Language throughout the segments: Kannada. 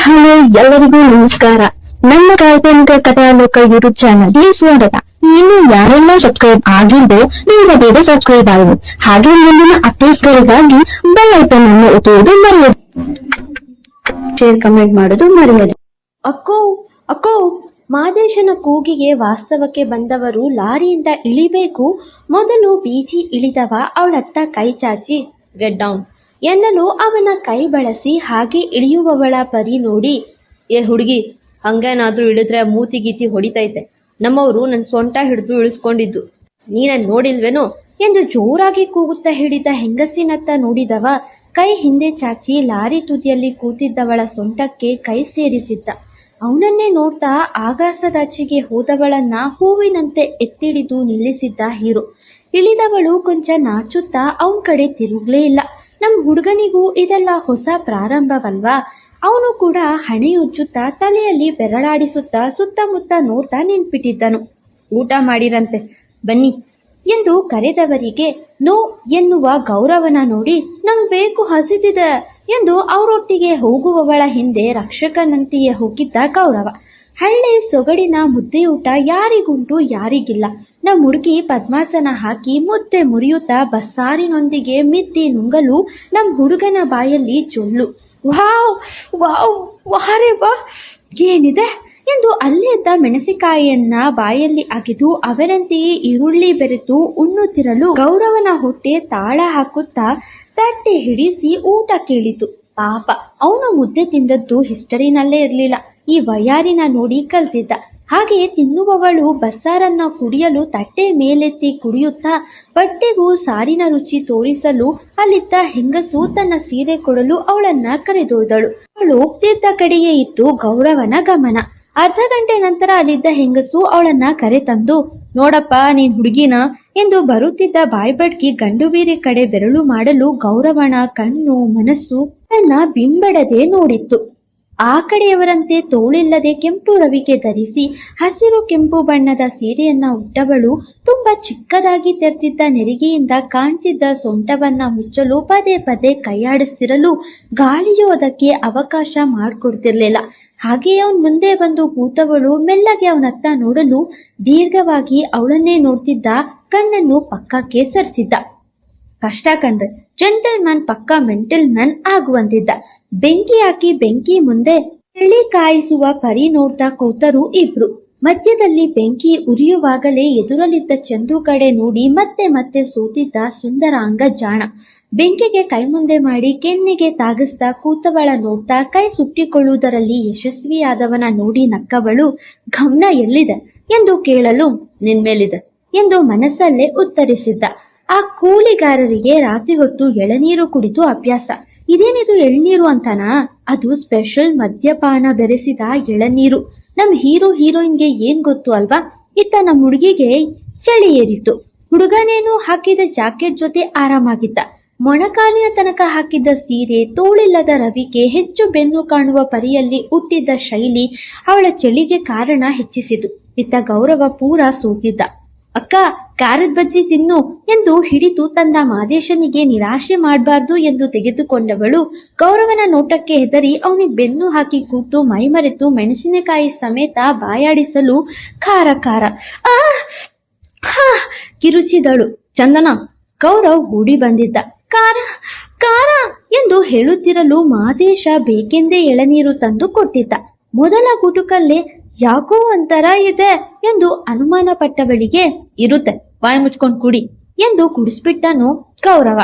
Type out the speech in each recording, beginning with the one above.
ಹಲೋ, ಎಲ್ಲರಿಗೂ ನಮಸ್ಕಾರ. ನನ್ನ ಕಾಲ್ಪನಿಕ ಕಥಾಲೋಕ ಯೂಟ್ಯೂಬ್ ಚಾನಲ್ಗೆ ಸ್ವಾಗತ. ಇನ್ನು ಯಾರೆಲ್ಲ ಸಬ್ಸ್ಕ್ರೈಬ್ ಆಗಿದ್ದು ಬೇಗ ಸಬ್ಸ್ಕ್ರೈಬ್ ಆಗಿ, ಹಾಗೆ ಮುಂದಿನ ಅಪ್ಡೇಟ್ಸ್ಗಳಿಗಾಗಿ ಬೆಲ್ ಐಕಾನ್ ಅನ್ನು ಒತ್ತುವುದು ಮರೆಯದು. ಶೇರ್ ಕಮೆಂಟ್ ಮಾಡೋದು ಮರೆಯದು. ಅಕ್ಕೋ ಅಕ್ಕೋ, ಮಾದೇಶನ ಕೂಗಿಗೆ ವಾಸ್ತವಕ್ಕೆ ಬಂದವರು ಲಾರಿಯಿಂದ ಇಳಿಬೇಕು. ಮೊದಲು ಬೀಚಿ ಇಳಿದವ ಅವಳತ್ತ ಕೈ ಚಾಚಿ ಗೆಟ್ ಡೌನ್ ಎನ್ನಲು ಅವನ ಕೈ ಬಳಸಿ ಹಾಗೆ ಇಳಿಯುವವಳ ಪರಿ ನೋಡಿ, ಏ ಹುಡುಗಿ, ಹಂಗೇನಾದ್ರೂ ಇಳಿದ್ರೆ ಮೂತಿ ಗೀತಿ ಹೊಡಿತೈತೆ. ನಮ್ಮವರು ನನ್ನ ಸೊಂಟ ಹಿಡಿದು ಇಳಿಸ್ಕೊಂಡಿದ್ದು, ನೀನನ್ನು ನೋಡಿಲ್ವೇನೋ ಎಂದು ಜೋರಾಗಿ ಕೂಗುತ್ತಾ ಹೇಳಿದ ಹೆಂಗಸಿನತ್ತ ನೋಡಿದವ ಕೈ ಹಿಂದೆ ಚಾಚಿ ಲಾರಿ ತುದಿಯಲ್ಲಿ ಕೂತಿದ್ದವಳ ಸೊಂಟಕ್ಕೆ ಕೈ ಸೇರಿಸಿದ್ದ. ಅವನನ್ನೇ ನೋಡ್ತಾ ಆಕಾಶದಾಚೆಗೆ ಹೋದವಳನ್ನ ಹೂವಿನಂತೆ ಎತ್ತಿಡಿದು ನಿಲ್ಲಿಸಿದ್ದ ಹೀರೋ. ಇಳಿದವಳು ಕೊಂಚ ನಾಚುತ್ತಾ ಅವನ ಕಡೆ ತಿರುಗ್ಲೇ ಇಲ್ಲ. ನಮ್ಮ ಹುಡುಗನಿಗೂ ಇದೆಲ್ಲ ಹೊಸ ಪ್ರಾರಂಭವಲ್ವಾ? ಅವನು ಕೂಡ ಹಣೆಯುಜ್ಜುತ್ತಾ ತಲೆಯಲ್ಲಿ ಬೆರಳಾಡಿಸುತ್ತಾ ಸುತ್ತಮುತ್ತ ನೋಡ್ತಾ ನಿಂತ್ಬಿಟ್ಟಿದ್ದನು. ಊಟ ಮಾಡಿರಂತೆ, ಬನ್ನಿ ಎಂದು ಕರೆದವರಿಗೆ ನೋ ಎನ್ನುವ ಗೌರವನ ನೋಡಿ, ನಂಗೆ ಬೇಕು, ಹಸಿದಿದೆ ಎಂದು ಅವರೊಟ್ಟಿಗೆ ಹೋಗುವವಳ ಹಿಂದೆ ರಕ್ಷಕನಂತೆಯೇ ಹೋಗಿದ್ದ ಗೌರವ. ಹಳ್ಳಿ ಸೊಗಡಿನ ಮುದ್ದೆಯೂಟ ಯಾರಿಗುಂಟು ಯಾರಿಗಿಲ್ಲ. ನಮ್ಮ ಹುಡುಗಿ ಪದ್ಮಾಸನ ಹಾಕಿ ಮುದ್ದೆ ಮುರಿಯುತ್ತಾ ಬಸ್ಸಾರಿನೊಂದಿಗೆ ಮಿದ್ದಿ ನುಂಗಲು ನಮ್ಮ ಹುಡುಗನ ಬಾಯಲ್ಲಿ ಜೊಲ್ಲು. ವಾವ್ ವಾವ್ ವಾರೆ ವಾ, ಏನಿದೆ ಎಂದು ಅಲ್ಲೇ ಇದ್ದ ಮೆಣಸಿಕಾಯಿಯನ್ನ ಬಾಯಲ್ಲಿ ಅಗೆದು ಅವರಂತೆಯೇ ಈರುಳ್ಳಿ ಬೆರೆತು ಉಣ್ಣುತ್ತಿರಲು ಗೌರವನ ಹೊಟ್ಟೆ ತಾಳ ಹಾಕುತ್ತಾ ತಟ್ಟೆ ಹಿಡಿಸಿ ಊಟ ಕೇಳಿತು. ಪಾಪ, ಅವನು ಮುದ್ದೆ ತಿಂದದ್ದು ಹಿಸ್ಟರಿನಲ್ಲೇ ಇರಲಿಲ್ಲ. ಈ ವಯಾರಿನ ನೋಡಿ ಕಲ್ತಿದ್ದ. ಹಾಗೆಯೇ ತಿನ್ನುವವಳು ಬಸ್ಸಾರನ್ನ ಕುಡಿಯಲು ತಟ್ಟೆ ಮೇಲೆತ್ತಿ ಕುಡಿಯುತ್ತಾ ಬಟ್ಟೆಗೂ ಸಾರಿನ ರುಚಿ ತೋರಿಸಲು ಅಲ್ಲಿದ್ದ ಹೆಂಗಸು ತನ್ನ ಸೀರೆ ಕೊಡಲು ಅವಳನ್ನ ಕರೆದೊಯ್ದಳು. ಅವಳು ಹೋಗ್ತಿದ್ದ ಕಡೆಯೇ ಇತ್ತು ಗೌರವನ ಗಮನ. ಅರ್ಧ ಗಂಟೆ ನಂತರ ಅಲ್ಲಿದ್ದ ಹೆಂಗಸು ಅವಳನ್ನ ಕರೆತಂದು, ನೋಡಪ್ಪ ನೀನ್ ಹುಡುಗಿನ ಎಂದು ಬರುತ್ತಿದ್ದ ಬಾಯ್ಬಡ್ಕಿ ಗಂಡು ಬೀರೆ ಕಡೆ ಬೆರಳು ಮಾಡಲು ಗೌರವನ ಕಣ್ಣು ಮನಸ್ಸು ತನ್ನ ಬಿಂಬಡದೆ ನೋಡಿತ್ತು. ಆ ಕಡೆಯವರಂತೆ ತೋಳಿಲ್ಲದೆ ಕೆಂಪು ರವಿಕೆ ಧರಿಸಿ ಹಸಿರು ಕೆಂಪು ಬಣ್ಣದ ಸೀರೆಯನ್ನ ಉಟ್ಟವಳು ತುಂಬಾ ಚಿಕ್ಕದಾಗಿ ತೆರೆದಿದ್ದ ನೆರಿಗೆಯಿಂದ ಕಾಣ್ತಿದ್ದ ಸೊಂಟವನ್ನ ಮುಚ್ಚಲು ಪದೇ ಪದೇ ಕೈಯಾಡಿಸ್ತಿರಲು ಗಾಳಿಯು ಅದಕ್ಕೆ ಅವಕಾಶ ಮಾಡಿಕೊಡ್ತಿರ್ಲಿಲ್ಲ. ಹಾಗೆಯೇ ಅವನ್ ಮುಂದೆ ಬಂದು ಕೂತವಳು ಮೆಲ್ಲಗೆ ಅವನತ್ತ ನೋಡಲು ದೀರ್ಘವಾಗಿ ಅವಳನ್ನೇ ನೋಡ್ತಿದ್ದ ಕಣ್ಣನ್ನು ಪಕ್ಕಕ್ಕೆ ಸರಿಸಿದ್ದ. ಕಷ್ಟ ಕಣ್ರೆ, ಜೆಂಟಲ್ಮನ್ ಪಕ್ಕ ಮೆಂಟಲ್ ಮ್ಯಾನ್ ಆಗುವಂತಿದ್ದ. ಬೆಂಕಿ ಹಾಕಿ ಬೆಂಕಿ ಮುಂದೆ ಚಳಿ ಕಾಯಿಸುವ ಪರಿ ನೋಡ್ತಾ ಕೂತರು ಇಬ್ರು. ಮಧ್ಯದಲ್ಲಿ ಬೆಂಕಿ ಉರಿಯುವಾಗಲೇ ಎದುರಲ್ಲಿದ್ದ ಚಂದು ಕಡೆ ನೋಡಿ ಮತ್ತೆ ಮತ್ತೆ ಸೋತಿದ್ದ ಸುಂದರಾಂಗ ಜಾಣ. ಬೆಂಕಿಗೆ ಕೈ ಮುಂದೆ ಮಾಡಿ ಕೆನ್ನೆಗೆ ತಾಗಿಸ್ತಾ ಕೂತವಳ ನೋಡ್ತಾ ಕೈ ಸುಟ್ಟಿಕೊಳ್ಳುವುದರಲ್ಲಿ ಯಶಸ್ವಿಯಾದವನ ನೋಡಿ ನಕ್ಕವಳು, ಗಮನ ಎಲ್ಲಿದೆ ಎಂದು ಕೇಳಲು ನಿನ್ಮೇಲಿದೆ ಎಂದು ಮನಸ್ಸಲ್ಲೇ ಉತ್ತರಿಸಿದ್ದ. ಆ ಕೂಲಿಗಾರರಿಗೆ ರಾತ್ರಿ ಹೊತ್ತು ಎಳನೀರು ಕುಡಿದು ಅಭ್ಯಾಸ. ಇದೇನಿದು ಎಳ್ನೀರು ಅಂತನಾ? ಅದು ಸ್ಪೆಷಲ್ ಮದ್ಯಪಾನ ಬೆರೆಸಿದ ಎಳನೀರು. ನಮ್ ಹೀರೋ ಹೀರೋಯಿನ್ಗೆ ಏನ್ ಗೊತ್ತು ಅಲ್ವಾ? ಇತ್ತ ನಮ್ಮ ಹುಡುಗಿಗೆ ಚಳಿ ಏರಿತ್ತು. ಹುಡುಗನೇನು ಹಾಕಿದ ಜಾಕೆಟ್ ಜೊತೆ ಆರಾಮಾಗಿದ್ದ. ಮೊಣಕಾಲಿನ ತನಕ ಹಾಕಿದ್ದ ಸೀರೆ, ತೋಳಿಲ್ಲದ ರವಿಕೆ, ಹೆಚ್ಚು ಬೆನ್ನು ಕಾಣುವ ಪರಿಯಲ್ಲಿ ಹುಟ್ಟಿದ್ದ ಶೈಲಿ ಅವಳ ಚಳಿಗೆ ಕಾರಣ ಹೆಚ್ಚಿಸಿತು. ಇತ್ತ ಗೌರವ ಪೂರ ಸೋತಿದ್ದ. ಅಕ್ಕ, ಖಾರದ ಬಜ್ಜಿ ತಿನ್ನು ಎಂದು ಹಿಡಿದು ತಂದ ಮಾದೇಶನಿಗೆ ನಿರಾಶೆ ಮಾಡಬಾರ್ದು ಎಂದು ತೆಗೆದುಕೊಂಡವಳು ಗೌರವನ ನೋಟಕ್ಕೆ ಹೆದರಿ ಅವನಿಗೆ ಬೆನ್ನು ಹಾಕಿ ಕೂತು ಮೈಮರೆತು ಮೆಣಸಿನಕಾಯಿ ಸಮೇತ ಬಾಯಾಡಿಸಲು ಖಾರ ಖಾರ ಕಿರುಚಿದಳು. ಚಂದನ, ಗೌರವ್ ಓಡಿ ಬಂದಿದ್ದ. ಖಾರ ಖಾರ ಎಂದು ಹೇಳುತ್ತಿರಲು ಮಾದೇಶ ಬೇಕೆಂದೇ ಎಳನೀರು ತಂದು ಕೊಟ್ಟಿದ್ದ. ಮೊದಲ ಗುಟುಕಲ್ಲೇ ಯಾಕೋ ಒಂಥರ ಇದೆ ಎಂದು ಅನುಮಾನ ಪಟ್ಟವಳಿಗೆ, ಇರುತ್ತೆ, ಬಾಯಿ ಮುಚ್ಕೊಂಡು ಕುಡಿ ಎಂದು ಕುಡಿಸ್ಬಿಟ್ಟನು ಗೌರವ.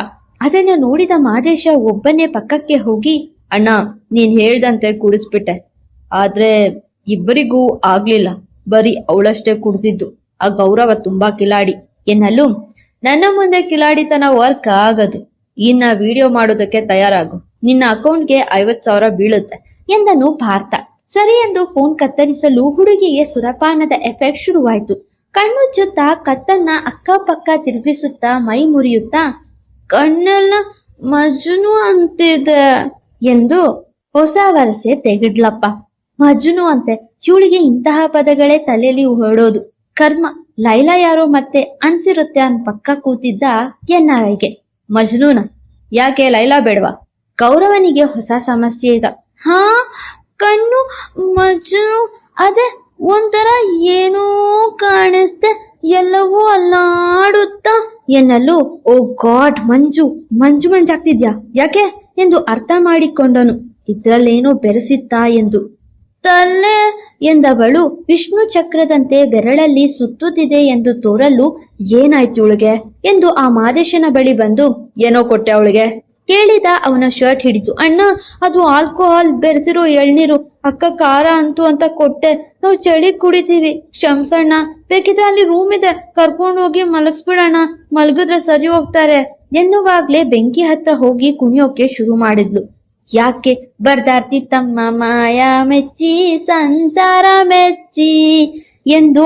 ಅದನ್ನು ನೋಡಿದ ಮಾದೇಶ ಒಬ್ಬನೇ ಪಕ್ಕಕ್ಕೆ ಹೋಗಿ, ಅಣ್ಣ, ನೀನ್ ಹೇಳ್ದಂತೆ ಕುಡಿಸ್ಬಿಟ್ಟೆ, ಆದ್ರೆ ಇಬ್ಬರಿಗೂ ಆಗ್ಲಿಲ್ಲ, ಬರೀ ಅವಳಷ್ಟೇ ಕುಡ್ದಿದ್ದು. ಆ ಗೌರವ ತುಂಬಾ ಕಿಲಾಡಿ ಎನ್ನಲು, ನನ್ನ ಮುಂದೆ ಕಿಲಾಡಿತನ ವರ್ಕ್ ಆಗದು. ಇನ್ನ ವಿಡಿಯೋ ಮಾಡೋದಕ್ಕೆ ತಯಾರಾಗು, ನಿನ್ನ ಅಕೌಂಟ್ಗೆ 50,000 ಬೀಳುತ್ತೆ ಎಂದನು ಭಾರತ. ಸರಿ ಎಂದು ಫೋನ್ ಕತ್ತರಿಸಲು ಹುಡುಗಿಗೆ ಸುರಪಾನದ ಎಫೆಕ್ಟ್ ಶುರುವಾಯ್ತು. ಕಣ್ಣುಜ್ಜುತ್ತಾ ಕತ್ತನ್ನ ಅಕ್ಕಪಕ್ಕ ತಿರುಗಿಸುತ್ತಾ ಮೈ ಮುರಿಯುತ್ತಾ, ಕಣ್ಣೆಲ್ಲ ಮಜ್ನು ಅಂತಿದೆ ಎಂದು ಹೊಸ ವರಸೆ ತೆಗೆಡ್ಲಪ್ಪ. ಮಜ್ನು ಅಂತೆ, ಇವಳಿಗೆ ಇಂತಹ ಪದಗಳೇ ತಲೆಯಲ್ಲಿ ಹೊರಡೋದು. ಕರ್ಮ, ಲೈಲಾ ಯಾರೋ ಮತ್ತೆ ಅನ್ಸಿರುತ್ತೆ ಅನ್ ಪಕ್ಕ ಕೂತಿದ್ದ ಎನ್ಆರ್ಐಗೆ. ಮಜ್ನೂನ ಯಾಕೆ, ಲೈಲಾ ಬೇಡವಾ? ಗೌರವನಿಗೆ ಹೊಸ ಸಮಸ್ಯೆ ಈಗ. ಹಾ, ಕಣ್ಣು ಮಜ್ಜು ಅದೇ ಒಂಥರ ಏನೋ ಕಾಣಿಸ್ತೆ, ಎಲ್ಲವೂ ಅಲ್ಲಾಡುತ್ತಾ ಎನ್ನಲು ಓ ಗಾಡ್ ಮಂಜು ಮಂಜಾಗ್ತಿದ್ಯಾ ಯಾಕೆ ಎಂದು ಅರ್ಥ ಮಾಡಿಕೊಂಡನು. ಇದ್ರಲ್ಲೇನೋ ಬೆರೆಸಿತ್ತಾ ಎಂದು. ತಲೆ ಎಂದವಳು ವಿಷ್ಣು ಚಕ್ರದಂತೆ ಬೆರಳಲ್ಲಿ ಸುತ್ತುತ್ತಿದೆ ಎಂದು ತೋರಲು ಏನಾಯ್ತು ಇವಳಿಗೆ ಎಂದು ಆ ಮಾದೇಶನ ಬಳಿ ಬಂದು ಏನೋ ಕೊಟ್ಟೆ ಅವಳಿಗೆ ಕೇಳಿದ. ಅವನ ಶರ್ಟ್ ಹಿಡಿತು. ಅಣ್ಣ ಅದು ಆಲ್ಕೋಹಾಲ್ ಬೆರೆಸಿರೋ ಎಳ್ನೀರು, ಅಕ್ಕ ಖಾರ ಅಂತು ಅಂತ ಕೊಟ್ಟೆ, ನಾವು ಚಳಿ ಕುಡಿತೀವಿ, ಕ್ಷಮ್ಸಣ್ಣ, ಬೇಕಿದ್ರೆ ಅಲ್ಲಿ ರೂಮ್ ಇದೆ, ಕರ್ಕೊಂಡೋಗಿ ಮಲಗಿಸ್ಬಿಡೋಣ, ಮಲಗಿದ್ರೆ ಸರಿ ಹೋಗ್ತಾರೆ ಎನ್ನುವಾಗ್ಲೇ ಬೆಂಕಿ ಹತ್ರ ಹೋಗಿ ಕುಣಿಯೋಕೆ ಶುರು ಮಾಡಿದ್ಲು. ಯಾಕೆ ಬರ್ದಾರ್ತಿತ್ತಮ್ಮ ಮಾಯ ಮೆಚ್ಚಿ ಸಂಸಾರ ಮೆಚ್ಚಿ ಎಂದು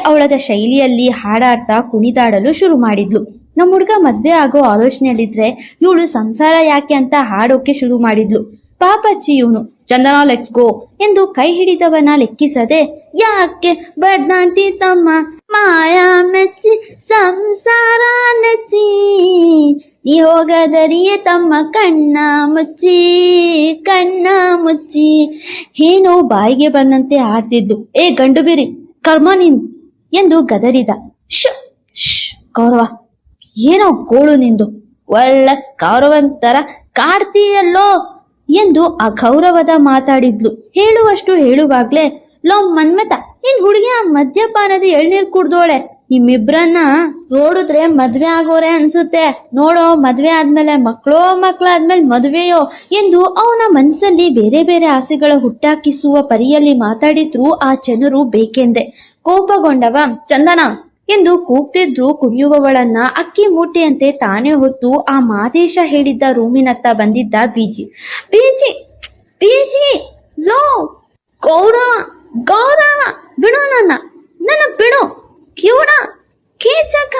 ಅವಳದ ಶೈಲಿಯಲ್ಲಿ ಹಾಡಾಡ್ತಾ ಕುಣಿದಾಡಲು ಶುರು ಮಾಡಿದ್ಲು. ನಮ್ಮ ಹುಡುಗ ಮದ್ವೆ ಆಗೋ ಆಲೋಚನೆಯಲ್ಲಿದ್ರೆ ಇವಳು ಸಂಸಾರ ಯಾಕೆ ಅಂತ ಹಾಡೋಕೆ ಶುರು ಮಾಡಿದ್ಲು. ಪಾಪಚ್ಚಿ ಇವನು. ಚಂದನ ಲೆಟ್ಸ್ ಗೋ ಎಂದು ಕೈ ಹಿಡಿದವನ ಲೆಕ್ಕಿಸದೆ ಯಾಕೆ ಬರ್ದಾಂತಿತ್ತಮ್ಮ ಮಾಯ ಮೆಚ್ಚಿ ಸಂಸಾರ ನೆಚ್ಚಿ ನೀ ಹೋಗದರಿಯೇ ತಮ್ಮ ಕಣ್ಣ ಮುಚ್ಚಿ ಏನೋ ಬಾಯಿಗೆ ಬಂದಂತೆ ಆಡ್ತಿದ್ಲು. ಏ ಗಂಡು ಬಿರಿ ಕರ್ಮ ನೀನು ಎಂದು ಗದರಿದ. ಗೌರವ, ಏನೋ ಗೋಳು ನಿಂದು, ಒಳ್ಳೆ ಗೌರವಂತರ ಕಾಡ್ತೀಯಲ್ಲೋ ಎಂದು ಅಗೌರವದ ಮಾತಾಡಿದ್ಲು. ಹೇಳುವಾಗ್ಲೇ ಲೋ ಮನ್ಮತ, ನಿನ್ ಹುಡುಗಿ ಆ ಮದ್ಯಪಾನದ ಎಳ್ನೀರ್ ಕುಡ್ದೋಳೆ, ನಿಮ್ಮಿಬ್ರನ್ನ ನೋಡಿದ್ರೆ ಮದ್ವೆ ಆಗೋರೆ ಅನ್ಸುತ್ತೆ, ನೋಡೋ ಮದ್ವೆ ಆದ್ಮೇಲೆ ಮಕ್ಕಳಾದ್ಮೇಲೆ ಮದುವೆಯೋ ಎಂದು ಅವನ ಮನಸ್ಸಲ್ಲಿ ಬೇರೆ ಬೇರೆ ಆಸೆಗಳ ಹುಟ್ಟಾಕಿಸುವ ಪರಿಯಲ್ಲಿ ಮಾತಾಡಿದ್ರು ಆ ಜನರು ಬೇಕೆಂದೆ. ಕೋಪಗೊಂಡವ ಚಂದನ ಎಂದು ಕೂಗ್ತಿದ್ರು ಕುಡಿಯುವವಳನ್ನ ಅಕ್ಕಿ ಮೂಟೆಯಂತೆ ತಾನೇ ಹೊತ್ತು ಆ ಮಾದೇಶ ಹೇಳಿದ್ದ ರೂಮಿನತ್ತ ಬಂದಿದ್ದ ಬೀಜಿ. ಲೋ ಗೌರವ ಬಿಡು, ನನ್ನ ಬಿಡು, ಕಿವುಡ ಕೇಚಕ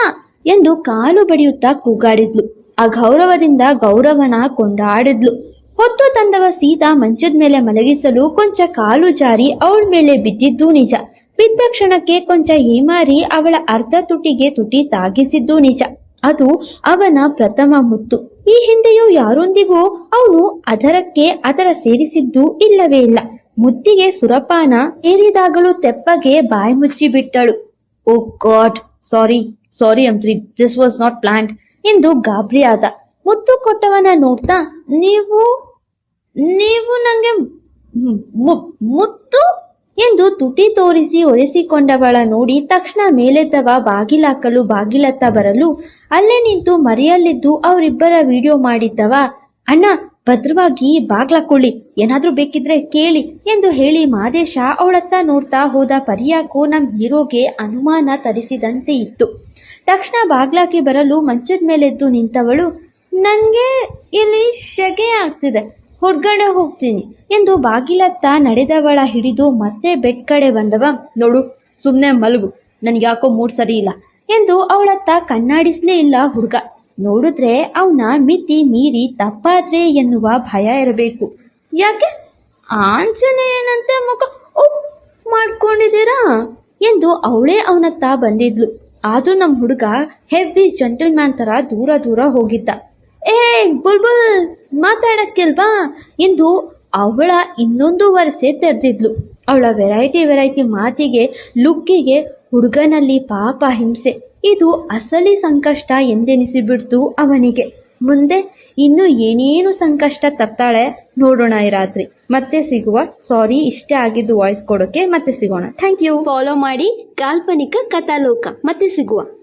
ಎಂದು ಕಾಲು ಬಡಿಯುತ್ತಾ ಕೂಗಾಡಿದ್ಲು. ಆ ಗೌರವದಿಂದ ಗೌರವನ ಕೊಂಡಾಡಿದ್ಲು. ಹೊತ್ತು ತಂದವ ಸೀದಾ ಮಂಚದ ಮೇಲೆ ಮಲಗಿಸಲು ಕೊಂಚ ಕಾಲು ಜಾರಿ ಅವಳ ಮೇಲೆ ಬಿದ್ದಿದ್ದು ನಿಜ. ಬಿದ್ದ ಕ್ಷಣಕ್ಕೆ ಕೊಂಚ ಹೇಮಾರಿ ಅವಳ ಅರ್ಧ ತುಟಿ ತಾಗಿಸಿದ್ದು ನಿಜ. ಅದು ಅವನ ಪ್ರಥಮ ಮುತ್ತು. ಈ ಹಿಂದೆಯೂ ಯಾರೊಂದಿಗೂ ಅವನು ಅದರ ಸೇರಿಸಿದ್ದು ಇಲ್ಲವೇ ಇಲ್ಲ. ಮುತ್ತಿಗೆ ಸುರಪಾನ ಏರಿದಾಗಲೂ ತೆಪ್ಪಗೆ ಬಾಯಿ ಮುಚ್ಚಿ ಬಿಟ್ಟಳು. ಓ ಗಾಡ್, ಸಾರಿ ಅಂತ್ರಿ, ದಿಸ್ ವಾಸ್ ನಾಟ್ ಪ್ಲಾನ್ಡ್ ಎಂದು ಗಾಬರಿ ಆದ. ಮುತ್ತು ಕೊಟ್ಟವನ ನೋಡ್ತಾ ನೀವು ನಂಗೆ ಮುತ್ತು ಎಂದು ತುಟಿ ತೋರಿಸಿ ಒರೆಸಿಕೊಂಡವಳ ನೋಡಿ ತಕ್ಷಣ ಮೇಲೆದ್ದವ ಬಾಗಿಲತ್ತ ಬರಲು ಅಲ್ಲೇ ನಿಂತು ಮರೆಯಲ್ಲಿದ್ದು ಅವರಿಬ್ಬರ ವಿಡಿಯೋ ಮಾಡಿದ್ದವ ಅಣ್ಣ ಭದ್ರವಾಗಿ ಬಾಗ್ಲಾಕೊಳ್ಳಿ, ಏನಾದ್ರೂ ಬೇಕಿದ್ರೆ ಕೇಳಿ ಎಂದು ಹೇಳಿ ಮಾದೇಶ ಅವಳತ್ತ ನೋಡ್ತಾ ಹೋದ ಪರಿಯಾಕು ನಮ್ ಹೀರೋಗೆ ಅನುಮಾನ ತರಿಸಿದಂತೆ ಇತ್ತು. ತಕ್ಷಣ ಬಾಗ್ಲಾಕಿ ಬರಲು ಮಂಚದ ಮೇಲೆದ್ದು ನಿಂತವಳು ನಂಗೆ ಇಲ್ಲಿ ಶೆಕೆ ಆಗ್ತಿದೆ, ಹೊರಗಡೆ ಹೋಗ್ತೀನಿ ಎಂದು ಬಾಗಿಲತ್ತ ನಡೆದವಳ ಹಿಡಿದು ಮತ್ತೆ ಬೆಡ್ ಕಡೆ ಬಂದವ ನೋಡು ಸುಮ್ನೆ ಮಲಗು, ನನ್ಗ್ಯಾಕೋ ಮೂಡ್ ಸರಿ ಇಲ್ಲ ಎಂದು ಅವಳತ್ತ ಕಣ್ಣಾಡಿಸ್ಲೇ ಇಲ್ಲ ಹುಡುಗ. ನೋಡಿದ್ರೆ ಅವನ ಮಿತಿ ಮೀರಿ ತಪ್ಪಾದ್ರೆ ಎನ್ನುವ ಭಯ ಇರಬೇಕು. ಯಾಕೆ ಆಂಜನೇಯನಂತೆ ಮುಖ ಮಾಡ್ಕೊಂಡಿದ್ದೀರಾ ಎಂದು ಅವಳೇ ಅವನತ್ತ ಬಂದಿದ್ಲು. ಆದ್ರೂ ನಮ್ ಹುಡುಗ ಹೆವಿ ಜೆಂಟಲ್ಮ್ಯಾನ್ ತರ ದೂರ ಹೋಗಿದ್ದ. ಏ ಬುಲ್ಬುಲ್ ಮಾತಾಡಕ್ಕಿಲ್ವಾ ಎಂದು ಅವಳ ಇನ್ನೊಂದು ವರಸೆ ತೆರೆದಿದ್ಲು. ಅವಳ ವೆರೈಟಿ ಮಾತಿಗೆ ಲುಕ್ಕಿಗೆ ಹುಡುಗನಲ್ಲಿ ಪಾಪ ಹಿಂಸೆ. ಇದು ಅಸಲಿ ಸಂಕಷ್ಟ ಎಂದೆನಿಸಿಬಿಡ್ತು ಅವನಿಗೆ. ಮುಂದೆ ಇನ್ನು ಏನೇನು ಸಂಕಷ್ಟ ತಪ್ತಾಳೆ ನೋಡೋಣ ಈ ರಾತ್ರಿ. ಮತ್ತೆ ಸಿಗುವ. ಸಾರಿ ಇಷ್ಟೇ ಆಗಿದ್ದು ವಾಯ್ಸ್ ಕೊಡೋಕೆ. ಮತ್ತೆ ಸಿಗೋಣ. Thank you. ಫಾಲೋ ಮಾಡಿ ಕಾಲ್ಪನಿಕ ಕಥಾಲೋಕ. ಮತ್ತೆ ಸಿಗುವ.